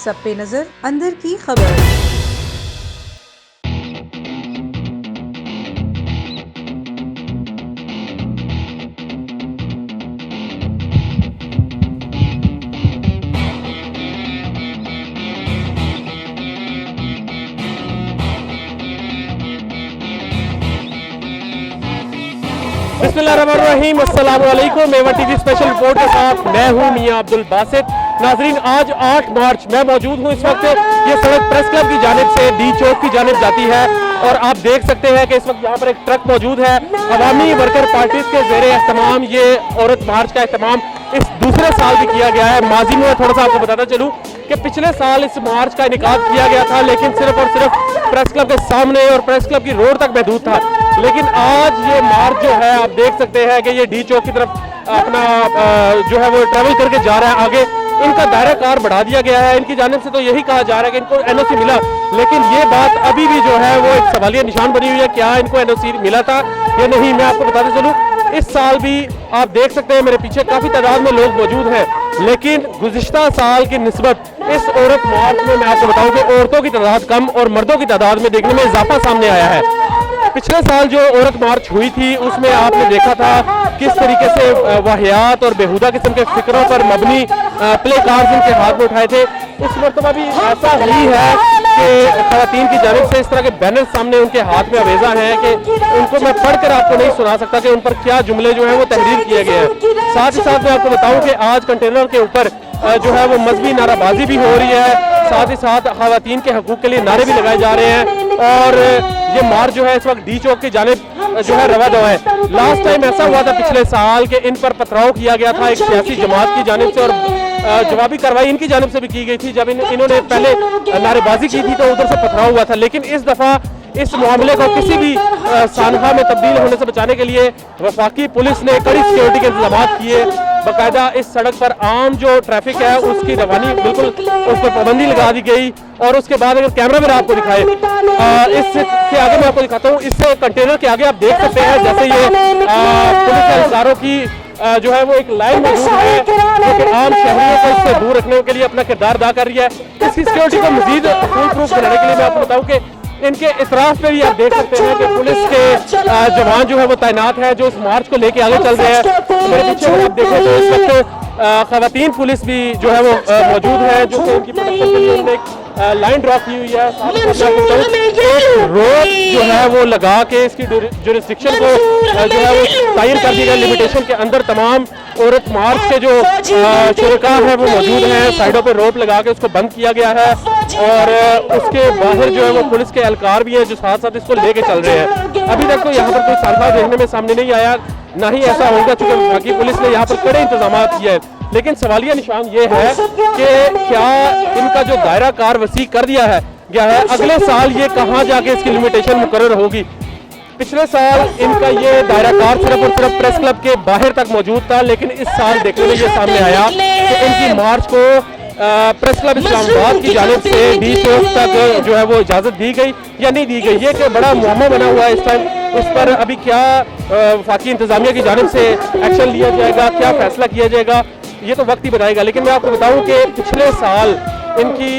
सब पे नजर, अंदर की खबर। बिस्मिल्लाहिर्रहमानिर्रहीम, अस्सलाम वालेकुम। मेवा टीवी स्पेशल रिपोर्ट के साथ मैं हूं मियां अब्दुल बासित। नाजरीन, आज 8 मार्च मैं मौजूद हूं इस वक्त। ये सड़क प्रेस क्लब की जानिब से डी चौक की जानिब जाती है और आप देख सकते हैं कि इस वक्त यहाँ पर एक ट्रक मौजूद है। अवामी वर्कर पार्टीज के ज़ेरे एहतमाम ये औरत मार्च का एहतमाम इस दूसरे साल भी किया गया है। माजी में थोड़ा सा आपको बताता चलूँ कि पिछले साल इस मार्च का इनेकाद किया गया था, लेकिन सिर्फ और सिर्फ प्रेस क्लब के सामने और प्रेस क्लब की रोड तक महदूद था। लेकिन आज ये मार्च जो है आप देख सकते हैं कि ये डी चौक की तरफ अपना जो है वो ट्रैवल करके जा रहा है। आगे इनका दायरा कार बढ़ा दिया गया है। इनकी जानिब से तो यही कहा जा रहा है कि इनको एनओसी मिला, लेकिन ये बात अभी भी जो है वो एक सवालिया निशान बनी हुई है, क्या इनको एनओसी मिला था या नहीं। मैं आपको बताते चलूँ, इस साल भी आप देख सकते हैं मेरे पीछे काफ़ी तादाद में लोग मौजूद हैं, लेकिन गुज़िश्ता साल की निस्बत इस औरत मार्च में मैं आपको बताऊं कि औरतों की तादाद कम और मर्दों की तादाद में देखने में इजाफा सामने आया है। पिछले साल जो औरत मार्च हुई थी उसमें आपने देखा था किस तरीके से वाहियात और बेहुदा किस्म के फिक्रों पर मबनी प्ले कार्ड्स इनके हाथ में उठाए थे। इस मरतबा भी ऐसा ही है कि खवातीन की जानिब से इस तरह के बैनर सामने उनके हाथ में अवेजा हैं कि उनको मैं पढ़कर आपको नहीं सुना सकता कि उन पर क्या जुमले जो है वो तहरीर किए गए हैं। साथ ही साथ मैं आपको बताऊं कि आज कंटेनर के ऊपर जो है वो मजहबी नाराबाजी भी हो रही है, साथ ही साथ खवातीन के हकूक के लिए नारे भी लगाए जा रहे हैं और ये मार्च जो है इस वक्त डी चौक की जानिब जो है रवा दवा है। लास्ट टाइम ऐसा हुआ था पिछले साल कि इन पर पथराव किया गया था एक सियासी जमात की जानिब से और जवाबी कार्रवाई इनकी जानिब से भी की गई थी। जब इन्होंने पहले नारेबाजी की थी तो उधर से पथराव हुआ था, लेकिन इस दफा इस मामले को किसी भी सानहा में तब्दील होने से बचाने के लिए वफाकी पुलिस ने कड़ी सिक्योरिटी के इंतजाम किए। बाकायदा इस सड़क पर आम जो ट्रैफिक है उसकी रवानी बिल्कुल उस पर पाबंदी लगा दी गई। और उसके बाद अगर कैमरा में आपको दिखाए, इसके आगे मैं आपको दिखाता हूँ, इससे कंटेनर के आगे आप देख सकते हैं जैसे ये पुलिस एहलकारों की जो है वो एक लाइन मौजूद है जो कि आम शहरियों को इससे दूर रखने के लिए अपना किरदार अदा कर रही है। इसकी सिक्योरिटी को मजीद फुल प्रूफ बनाने के लिए मैं आपको बताऊँ कि इनके इतराफ पे भी आप देख सकते हैं कि पुलिस के जवान जो है वो तैनात है जो इस मार्च को लेके आगे चल रहे हैं। मेरे पीछे अगर आप देखें तो इस वक्त खवातीन पुलिस भी जो है वो मौजूद है जो कि इनकी प्रोटेक्शन के लिए उन्होंने एक लाइन ड्रॉ की हुई है। रोड जो है वो लगा के इसकी जुरिस्डिक्शन को जो है वो तयन कर दी गई। लिमिटेशन के अंदर तमाम औरत मार्च के जो शुरका है वो मौजूद हैं। साइडों पे रोप लगा के उसको बंद किया गया है और उसके बाहर जो है वो पुलिस के एहलकार भी हैं जो साथ साथ इसको लेके चल रहे हैं। अभी तक तो यहाँ पर कोई सानहा देखने में सामने नहीं आया, ना ही ऐसा होगा चूंकि बाकी पुलिस ने यहाँ पर कड़े इंतजाम किए हैं। लेकिन सवालिया निशान ये है कि क्या इनका जो दायरा कार वसी कर दिया है गया है, अगले साल ये कहाँ जाके इसकी लिमिटेशन मुकर्रर होगी। पिछले साल इनका ये दायरा कार सिर्फ और सिर्फ प्रेस क्लब के बाहर तक मौजूद था, लेकिन इस साल देखने में ये सामने आया कि इनकी मार्च को प्रेस क्लब इस्लामाबाद की जानिब से डी चौक तक जो है वो इजाज़त दी गई या नहीं दी गई। ये एक बड़ा मुअम्मा बना हुआ है इस टाइम। इस पर अभी क्या वफाकी इंतजामिया की जानिब से एक्शन लिया जाएगा, क्या फैसला किया जाएगा, ये तो वक्त ही बताएगा। लेकिन मैं आपको बताऊं कि पिछले साल इनकी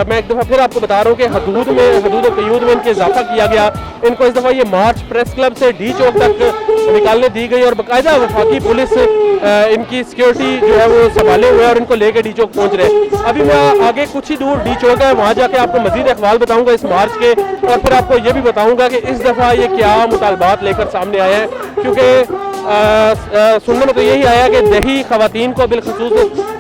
मैं एक दफ़ा फिर आपको बता रहा हूँ कि हदूद और क़यूद में इनके इजाफा किया गया। इनको इस दफ़ा ये मार्च प्रेस क्लब से डी चौक तक निकालने दी गई और बाकायदा वफाकी पुलिस इनकी सिक्योरिटी जो है वो संभाले हुए और इनको लेके डी चौक पहुँच रहे। अभी मैं आगे कुछ ही दूर डी चौक है, वहाँ जाके आपको मजीद अखबार बताऊँगा इस मार्च के, और फिर आपको ये भी बताऊँगा कि इस दफ़ा ये क्या मुतालबात लेकर सामने आए हैं। क्योंकि सुनने में तो यही आया कि दही खवातीन को बिलखसूस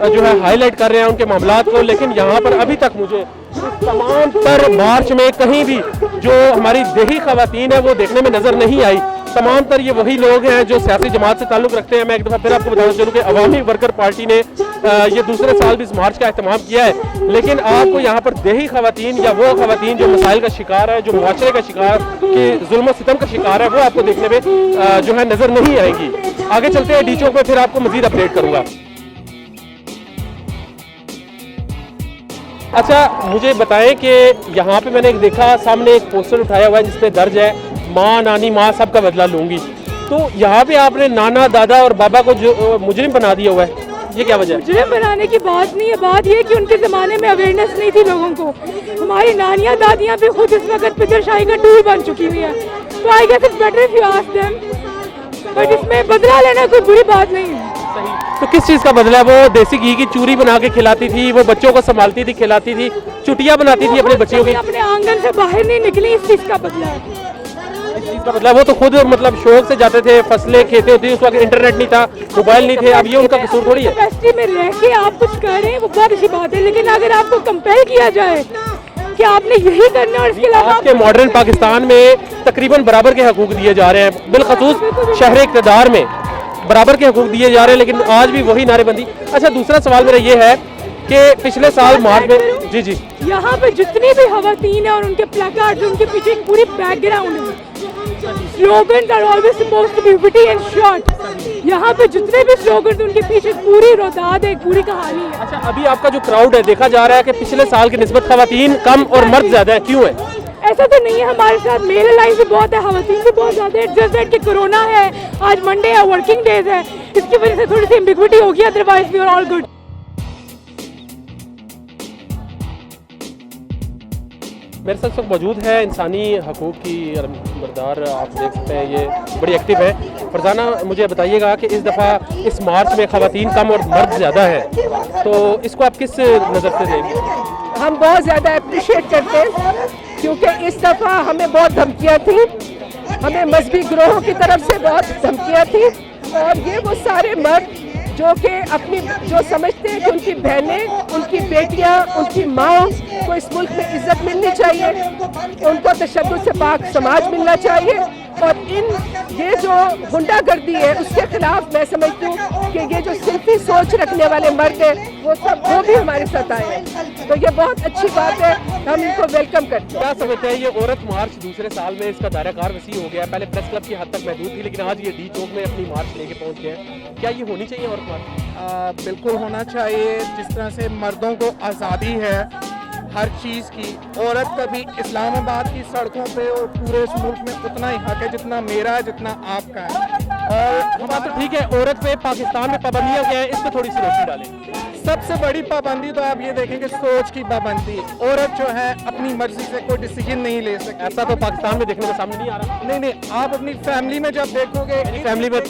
जो है हाईलाइट कर रहे हैं उनके मामलात को, लेकिन यहाँ पर अभी तक मुझे तमाम पर मार्च में कहीं भी जो हमारी दही खवातीन है वो देखने में नजर नहीं आई। तमाम तर ये वही लोग हैं जो सियासी जमात से ताल्लुक़ रखते हैं। मैं एक दफ़ा फिर आपको बताना चलूँ कि अवामी वर्कर पार्टी ने ये दूसरे साल भी इस मार्च का अहतमाम किया है, लेकिन आपको यहाँ पर देही खवातीन या वो खवातीन जो मसाइल का शिकार है, जो मुआशरे का शिकार के जुल्म सितम का शिकार है, वो आपको देखने में जो है नजर नहीं आएगी। आगे चलते हैं डी चौक में, फिर आपको मजीद अपडेट करूँगा। अच्छा, मुझे बताएं कि यहाँ पे मैंने एक देखा सामने एक पोस्टर उठाया हुआ है जिसपे दर्ज है माँ नानी माँ सबका बदला लूंगी। तो यहाँ पे आपने नाना दादा और बाबा को जो मुजरिम बना दिया हुआ है। ये क्या वजह है? मुजरिम बनाने की बात नहीं है, बात ये कि उनके ज़माने में अवेयरनेस नहीं थी लोगों को। हमारी नानियाँ दादियाँ भी खुद इस वक्त पितरशाही का टूल बन चुकी हुई है, तो I guess it's better if you ask them, but इसमें बदला लेना कोई बुरी बात नहीं है। तो किस चीज़ का बदला है? वो देसी घी की चूरी बना के खिलाती थी, वो बच्चों को संभालती थी, खिलाती थी, चुटियाँ बनाती थी अपने बच्चियों की। अपने आंगन से बाहर नहीं निकली, इस चीज़ का बदला है। इस चीज़ का बदला वो तो खुद मतलब शौक से जाते थे, फसलें खेती होती थी, उस वक्त इंटरनेट नहीं था, मोबाइल नहीं थे, अब ये उनका कसूर थोड़ी है। कैपेसिटी में रह के आप कुछ कर रहे हैं वो बहुत अच्छी बात है, लेकिन अगर आपको कंपेल किया जाए कि आपने यही करना है और इसके अलावा आज के मॉडर्न पाकिस्तान में तकरीबन बराबर के हकूक दिए जा रहे हैं, बिलखसूस शहर इक़्तिदार में बराबर के हकूक दिए जा रहे हैं, लेकिन आज भी वही नारेबंदी। अच्छा, दूसरा सवाल मेरा ये है कि पिछले साल मार्च में जी यहाँ पे जितनी भी खवातीन है और उनके प्लेकार्ड्स, उनके पीछे एक पूरी बैकग्राउंड है। Slogans are always supposed to be witty and short. यहाँ पे जितने भी स्लोगन्स, उनके पीछे पूरी रोदाद है, पूरी कहानी है। अच्छा, अभी आपका जो क्राउड है देखा जा रहा है कि पिछले साल की निस्बत खवातीन कम और मर्द ज्यादा है, क्यों है? ऐसा तो नहीं है, हमारे साथ मेल लाइन भी बहुत है, खवातीन भी बहुत ज़्यादा है। जस्ट दैट कि कोरोना है, आज मंडे है, वर्किंग डेज है, इसकी वजह से थोड़ी सी एम्बिग्विटी होगी, otherwise we are all good. मेरे साथ सब मौजूद है इंसानी हकूक़ की बरदार, आप देख सकते हैं ये बड़ी एक्टिव है। फरजाना, मुझे बताइएगा कि इस दफ़ा इस मार्च में खवातीन कम और मर्द ज़्यादा है, तो इसको आप किस नज़र से देंगे? हम बहुत ज़्यादा अप्रिशिएट करते हैं, क्योंकि इस दफ़ा हमें बहुत धमकियाँ थी, हमें मजहबी ग्रोहों की तरफ से बहुत धमकियाँ थी, और ये वो सारे मर्द जो कि अपनी जो समझते हैं कि उनकी बहनें, उनकी बेटियां, उनकी माँ को इस मुल्क में इज्जत मिलनी चाहिए, उनको तशद्दुद से पाक समाज मिलना चाहिए, और ये जो गुंडागर्दी है उसके खिलाफ मैं समझती हूँ कि ये जो सिंफी सोच रखने वाले मर्द हैं वो भी हमारे साथ आए हैं, तो ये बहुत अच्छी बात है, हम इनको वेलकम करते हैं। क्या समझते हैं ये औरत मार्च दूसरे साल में इसका दायराकार वसी हो गया? पहले प्रेस क्लब की हद तक महदूद थी, लेकिन आज ये डी चौक में अपनी मार्च लेके पहुंच गए हैं। क्या ये होनी चाहिए औरत मार्च? बिल्कुल होना चाहिए। जिस तरह से मर्दों को आज़ादी है हर चीज़ की, औरत का भी इस्लामाबाद की सड़कों पे और पूरे इस मुल्क में उतना ही हक है जितना मेरा है, जितना आपका है। और हमारा तो ठीक है, औरत पे पाकिस्तान में पाबंदियाँ क्या है, इस पर थोड़ी सी रोशनी डालें। सबसे बड़ी पाबंदी तो आप ये देखेंगे सोच की पाबंदी। औरत जो है अपनी मर्जी से कोई डिसीजन नहीं ले सकती। ऐसा तो पाकिस्तान में देखने को सामने नहीं आ रहा। नहीं, आप अपनी फैमिली में जब देखोगे, फैमिली में मेरी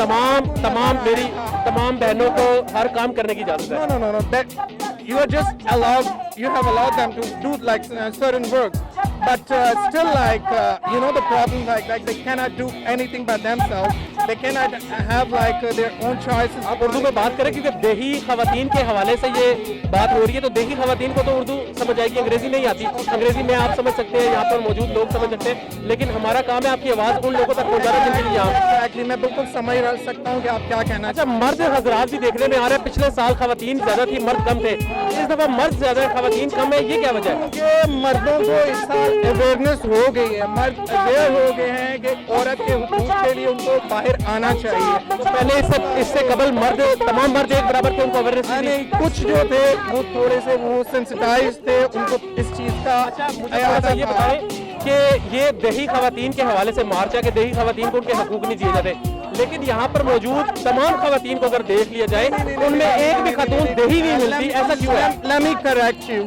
तमाम बहनों को हर काम करने की इजाजत है। No. That you are just allowed. You have allowed them to do like certain work, but still the problem like they cannot do anything by themselves. They cannot have their own choices. आप उर्दू में बात करें, क्योंकि देही खवातीन के हवाले से ये बात हो रही है, तो देही खवातीन को तो उर्दू समझ आएगी, अंग्रेजी नहीं आती। अंग्रेजी में आप समझ सकते हैं, यहाँ पर मौजूद लोग समझ सकते हैं, लेकिन हमारा काम है आपकी आवाज़ उन लोगों तक पहुँचाना जिनके लिए यहाँ। Exactly, मैं बिल्कुल समझ सकता हूँ कि आप क्या कहना। अच्छा, मर्द हजरात भी देखने में आ रहे हैं, पिछले साल खवातीन ज्यादा थी, मर्द कम थे, इस दफा मर्द ज्यादा है, खवातीन कम है, ये क्या वजह है? कि मर्दों को इस साल अवेयरनेस हो गई है, मर्द अवेयर हो गए हैं कि औरत के हुकूक के लिए उनको बाहर आना चाहिए। तो पहले इससे कबल तमाम मर्द एक बराबर थे, उनको अवेयरनेस नहीं, कुछ जो थे वो थोड़े से वो सेंसिटाइज थे, उनको इस चीज़ का। अच्छा, ये बताएं कि ये देही खवातीन के हवाले से मार्च है कि देही खवातीन को उनके हकूक नहीं दिए जाते, लेकिन यहाँ पर मौजूद तमाम खवातीन को अगर देख लिया जाए उनमें एक भी खातून देही नहीं मिलती, ऐसा क्यों है? Let me correct you.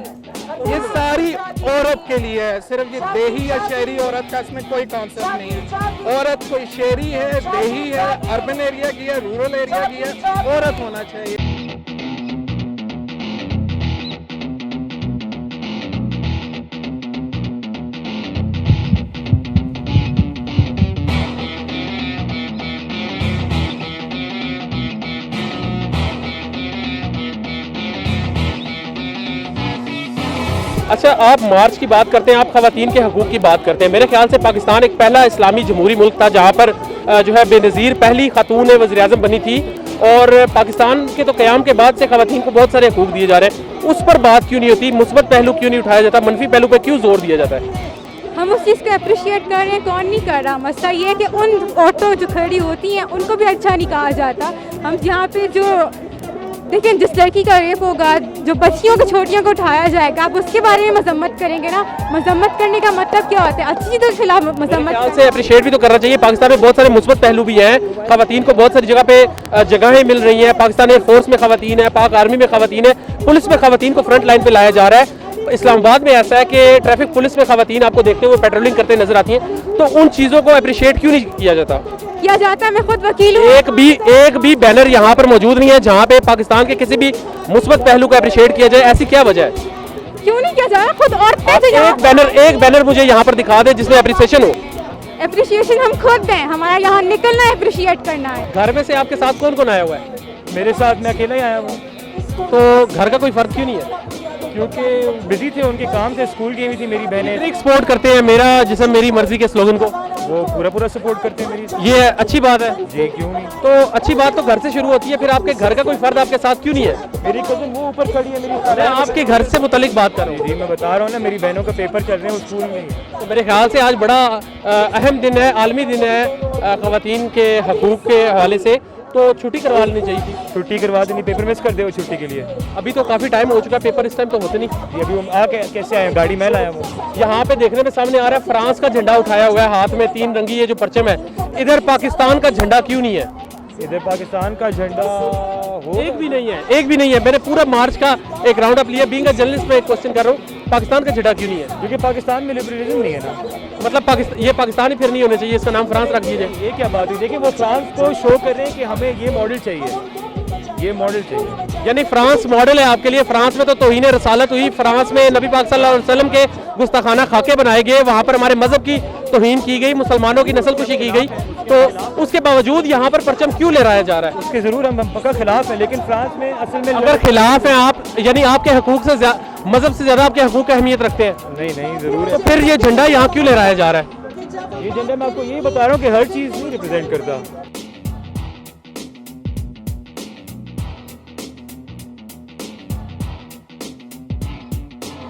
ये सारी औरत के लिए है, सिर्फ ये देही या शहरी औरत का इसमें कोई कॉन्सेप्ट नहीं है। औरत कोई शहरी है, देही है, अर्बन एरिया की है, रूरल एरिया की है, औरत होना चाहिए। अच्छा, आप मार्च की बात करते हैं, आप खवातीन के हकूक़ की बात करते हैं। मेरे ख्याल से पाकिस्तान एक पहला इस्लामी जमहूरी मुल्क था जहाँ पर जो है बेनज़ीर पहली खातून वज़ीर-ए-आज़म बनी थी, और पाकिस्तान के तो क़याम के बाद से खवातीन को बहुत सारे हकूक़ दिए जा रहे हैं। उस पर बात क्यों नहीं होती? मुस्बत पहलू क्यों नहीं उठाया जाता? मनफी पहलू पर क्यों जोर दिया जाता है? हम उस चीज़ को अप्रिशिएट कर रहे हैं, कौन नहीं कर रहा। मसला ये है कि उन औरतों जो खड़ी होती हैं उनको भी अच्छा नहीं कहा जाता। हम यहाँ पे जो लेकिन जिस लड़की का रेप होगा, जो बच्चियों को छोटियों को उठाया जाएगा, आप उसके बारे में मजम्मत करेंगे ना। मजम्मत करने का मतलब क्या होता है? अच्छी चीज़ों के खिलाफ मजम्मत से अप्रिशिएट भी तो करना चाहिए। पाकिस्तान में बहुत सारे मुस्बत पहलू भी हैं, खवातीन को बहुत सारी जगह पे जगहें मिल रही हैं। पाकिस्तान एयरफोर्स में खवातीन है, पाक आर्मी में खवातीन है, पुलिस में खवातीन को फ्रंट लाइन पे लाया जा रहा है। इस्लामाबाद में ऐसा है कि ट्रैफिक पुलिस में खवातीन आपको देखते हुए पेट्रोलिंग करते नजर आती हैं, तो उन चीज़ों को अप्रिशिएट क्यों नहीं किया जाता? किया जाता है। मैं खुद वकील हूँ। एक भी बैनर यहाँ पर मौजूद नहीं है जहाँ पे पाकिस्तान के किसी भी मुस्बत पहलू को अप्रिशिएट किया जाए। ऐसी क्या वजह है? क्यों नहीं किया जा रहा? खुद औरतें एक बैनर मुझे यहाँ पर दिखा दे जिसमें अप्रिसिएशन हो। अप्रिशिएशन हम खुद दें, हमारा यहाँ निकलना है, अप्रिशिएट करना है। घर में से आपके साथ कौन कौन आया हुआ है? मेरे साथ मैं अकेला ही आया हूँ, तो घर का कोई फर्क क्यों नहीं है? क्योंकि बिजी थे, उनके काम से, स्कूल गई हुई थी मेरी बहनें। एक्सपोर्ट करते हैं मेरा जिस्म मेरी मर्जी के स्लोगन को, वो पूरा सपोर्ट करते हैं मेरी। ये अच्छी बात है जी, क्यों नहीं। तो अच्छी बात तो घर से शुरू होती है, फिर आपके घर का कोई फर्द आपके साथ क्यों नहीं है? मेरी कजन वो ऊपर खड़ी है मेरी। मैं आपके घर से मुतालिक बात कर रहा हूँ। जी, मैं बता रहा हूँ ना, मेरी बहनों का पेपर चल रहे हैं स्कूल में। तो मेरे ख्याल से आज बड़ा अहम दिन है, आलमी दिन है ख़वातीन के हकूक़ के हवाले से, तो छुट्टी करवा लेनी चाहिए थी। छुट्टी करवा देनी, पेपर मिस कर दे वो छुट्टी के लिए। अभी तो काफ़ी टाइम हो चुका, पेपर इस टाइम तो होते नहीं। जी, अभी हम कैसे आए? गाड़ी में लाया वो। यहाँ पे देखने में सामने आ रहा है फ्रांस का झंडा उठाया हुआ है, हाथ में 3 रंगी ये जो परचम है। इधर पाकिस्तान का झंडा क्यों नहीं है? इधर पाकिस्तान का झंडा एक भी नहीं है। मैंने पूरा मार्च का एक राउंड अप लिया। बीइंग अ जर्नलिस्ट में एक क्वेश्चन कर रहा हूँ, पाकिस्तान का झंडा क्यों नहीं है? क्योंकि पाकिस्तान में लिबरलिज्म नहीं है ना। मतलब ये पाकिस्तानी फिर नहीं होने चाहिए, इसका नाम फ्रांस रख दीजिए। ये क्या बात है? देखिए, वो फ्रांस को शो कर रहे हैं कि हमें ये मॉडल चाहिए, ये मॉडल चाहिए। यानी फ्रांस मॉडल है आपके लिए। फ्रांस में तो तौहीन रसालत हुई, फ्रांस में नबी पाक सल्लल्लाहु अलैहि वसल्लम के गुस्ताखाना खाके बनाए गए, वहाँ पर हमारे मजहब की तौहीन की गई, मुसलमानों की नस्लकुशी की गई, तो उसके बावजूद यहाँ पर परचम क्यों लहराया जा रहा है? उसके ज़रूर हम पक्का खिलाफ है, लेकिन फ्रांस में असल में अगर खिलाफ हैं आप, यानी आपके हकूक से मजहब से ज़्यादा आपके हकूक की अहमियत रखते हैं। नहीं ज़रूर तो है। फिर ये झंडा यहाँ क्यों लहराया जा रहा है? ये झंडा मैं आपको यही बता रहा हूँ कि हर चीज़ नहीं रिप्रेजेंट करता।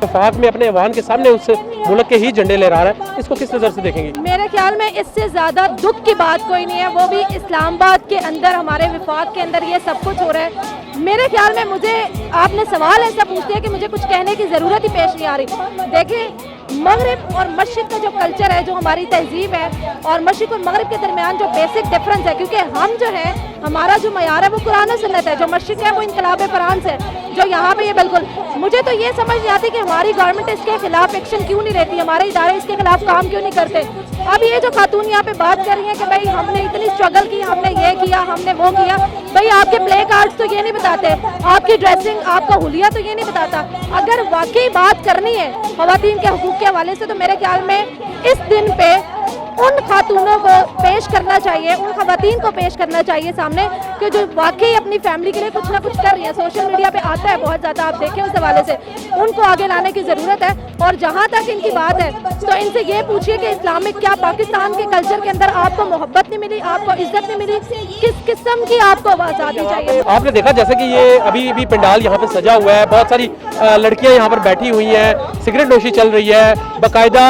वफाक में अपने ऐवान के सामने उस मुल्क के ही झंडे लहरा रहा है, इसको किस नज़र से देखेंगे? मेरे ख्याल में इससे ज़्यादा दुख की बात कोई नहीं है, वो भी इस्लामाबाद के अंदर, हमारे वफाक के अंदर ये सब कुछ हो रहा है। मेरे ख्याल में मुझे आपने सवाल ऐसा पूछते हैं कि मुझे कुछ कहने की ज़रूरत ही पेश नहीं आ रही। देखिए, मगरिब और मशरिक़ का जो कल्चर है, जो हमारी तहजीब है, और मशरिक़ और मगरिब के दरमियान जो बेसिक डिफरेंस है, क्योंकि हम जो है, हमारा जो मयार है वो कुरान और सुन्नत है, जो मशरिक़ है वो इनकलाब फ्रांस है, जो यहाँ पे ये बिल्कुल, मुझे तो ये समझ नहीं आती कि हमारी गवर्नमेंट इसके खिलाफ एक्शन क्यों नहीं लेती, हमारे इदारे इसके खिलाफ काम क्यों नहीं करते। अब ये जो खातून यहाँ पे बात कर रही है कि भाई हमने इतनी स्ट्रगल की, हमने ये किया, हमने वो किया, भाई आपके प्ले कार्ड्स तो ये नहीं बताते, आपकी ड्रेसिंग, आपका हुलिया तो ये नहीं बताता। अगर वाकई बात करनी है ख़वातीन के हकूक़ के हवाले से, तो मेरे ख्याल में इस दिन पे उन खातूनों को पेश करना चाहिए, उन ख़वातीन को पेश करना चाहिए सामने, कि जो वाकई अपनी फैमिली के लिए कुछ ना कुछ कर रही है। सोशल मीडिया पे आता है बहुत ज़्यादा, आप देखें, उस हवाले से उनको आगे लाने की ज़रूरत है। और जहाँ तक इनकी बात है, तो इनसे ये पूछिए कि इस्लामिक, क्या पाकिस्तान के कल्चर के अंदर आपको मोहब्बत नहीं मिली, आपको इज्जत नहीं मिली, किस किस्म की आपको आज़ादी चाहिए? आपने देखा जैसे कि ये अभी भी पंडाल यहाँ पे सजा हुआ है, बहुत सारी लड़कियाँ यहाँ पर बैठी हुई हैं, सिगरेट नोशी चल रही है, बाकायदा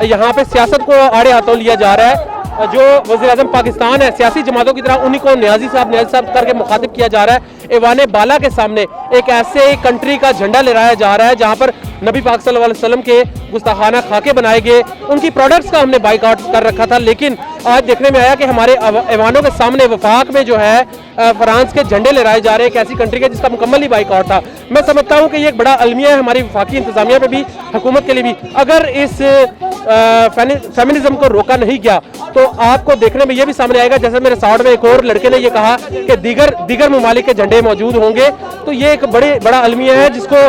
यहाँ पे सियासत को आड़े हाथों लिया जा रहा है। जो वज़ीर-ए-आज़म पाकिस्तान है, सियासी जमातों की तरह उन्हीं को न्याज़ी साहब करके मुखातिब किया जा रहा है। ऐवान बाला के सामने एक ऐसे कंट्री का झंडा लहराया जा रहा है जहाँ पर नबी पाक सल्लल्लाहु अलैहि वसल्लम के गुस्ताखाना खाके बनाए गए, उनकी प्रोडक्ट्स का हमने बाइकआउट कर रखा था, लेकिन आज देखने में आया कि हमारे ऐवानों के सामने वफाक में जो है फ्रांस के झंडे लहराए जा रहे हैं, एक ऐसी कंट्री के जिसका मुकम्मल ही बाइकआउट था। मैं समझता हूँ कि ये एक बड़ा अलमिया है हमारी वफाकी इंतजामिया पे भी, हुकूमत के लिए भी। अगर इस फेमिनिज्म को रोका नहीं गया तो आपको देखने में ये भी सामने आएगा, जैसे मेरे साउंड में एक और लड़के ने ये कहा कि दीगर ममालिक के झंडे मौजूद होंगे, तो ये एक बड़ा अलमिया है जिसको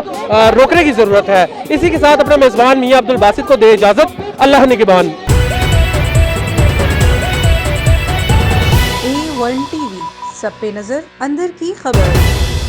रोकने की ज़रूरत है। इसी के साथ अपने मेज़बान मियां अब्दुल बासित को दे इजाज़त। अल्लाह निगहबान। A1 TV, सब पे नजर, अंदर की खबर।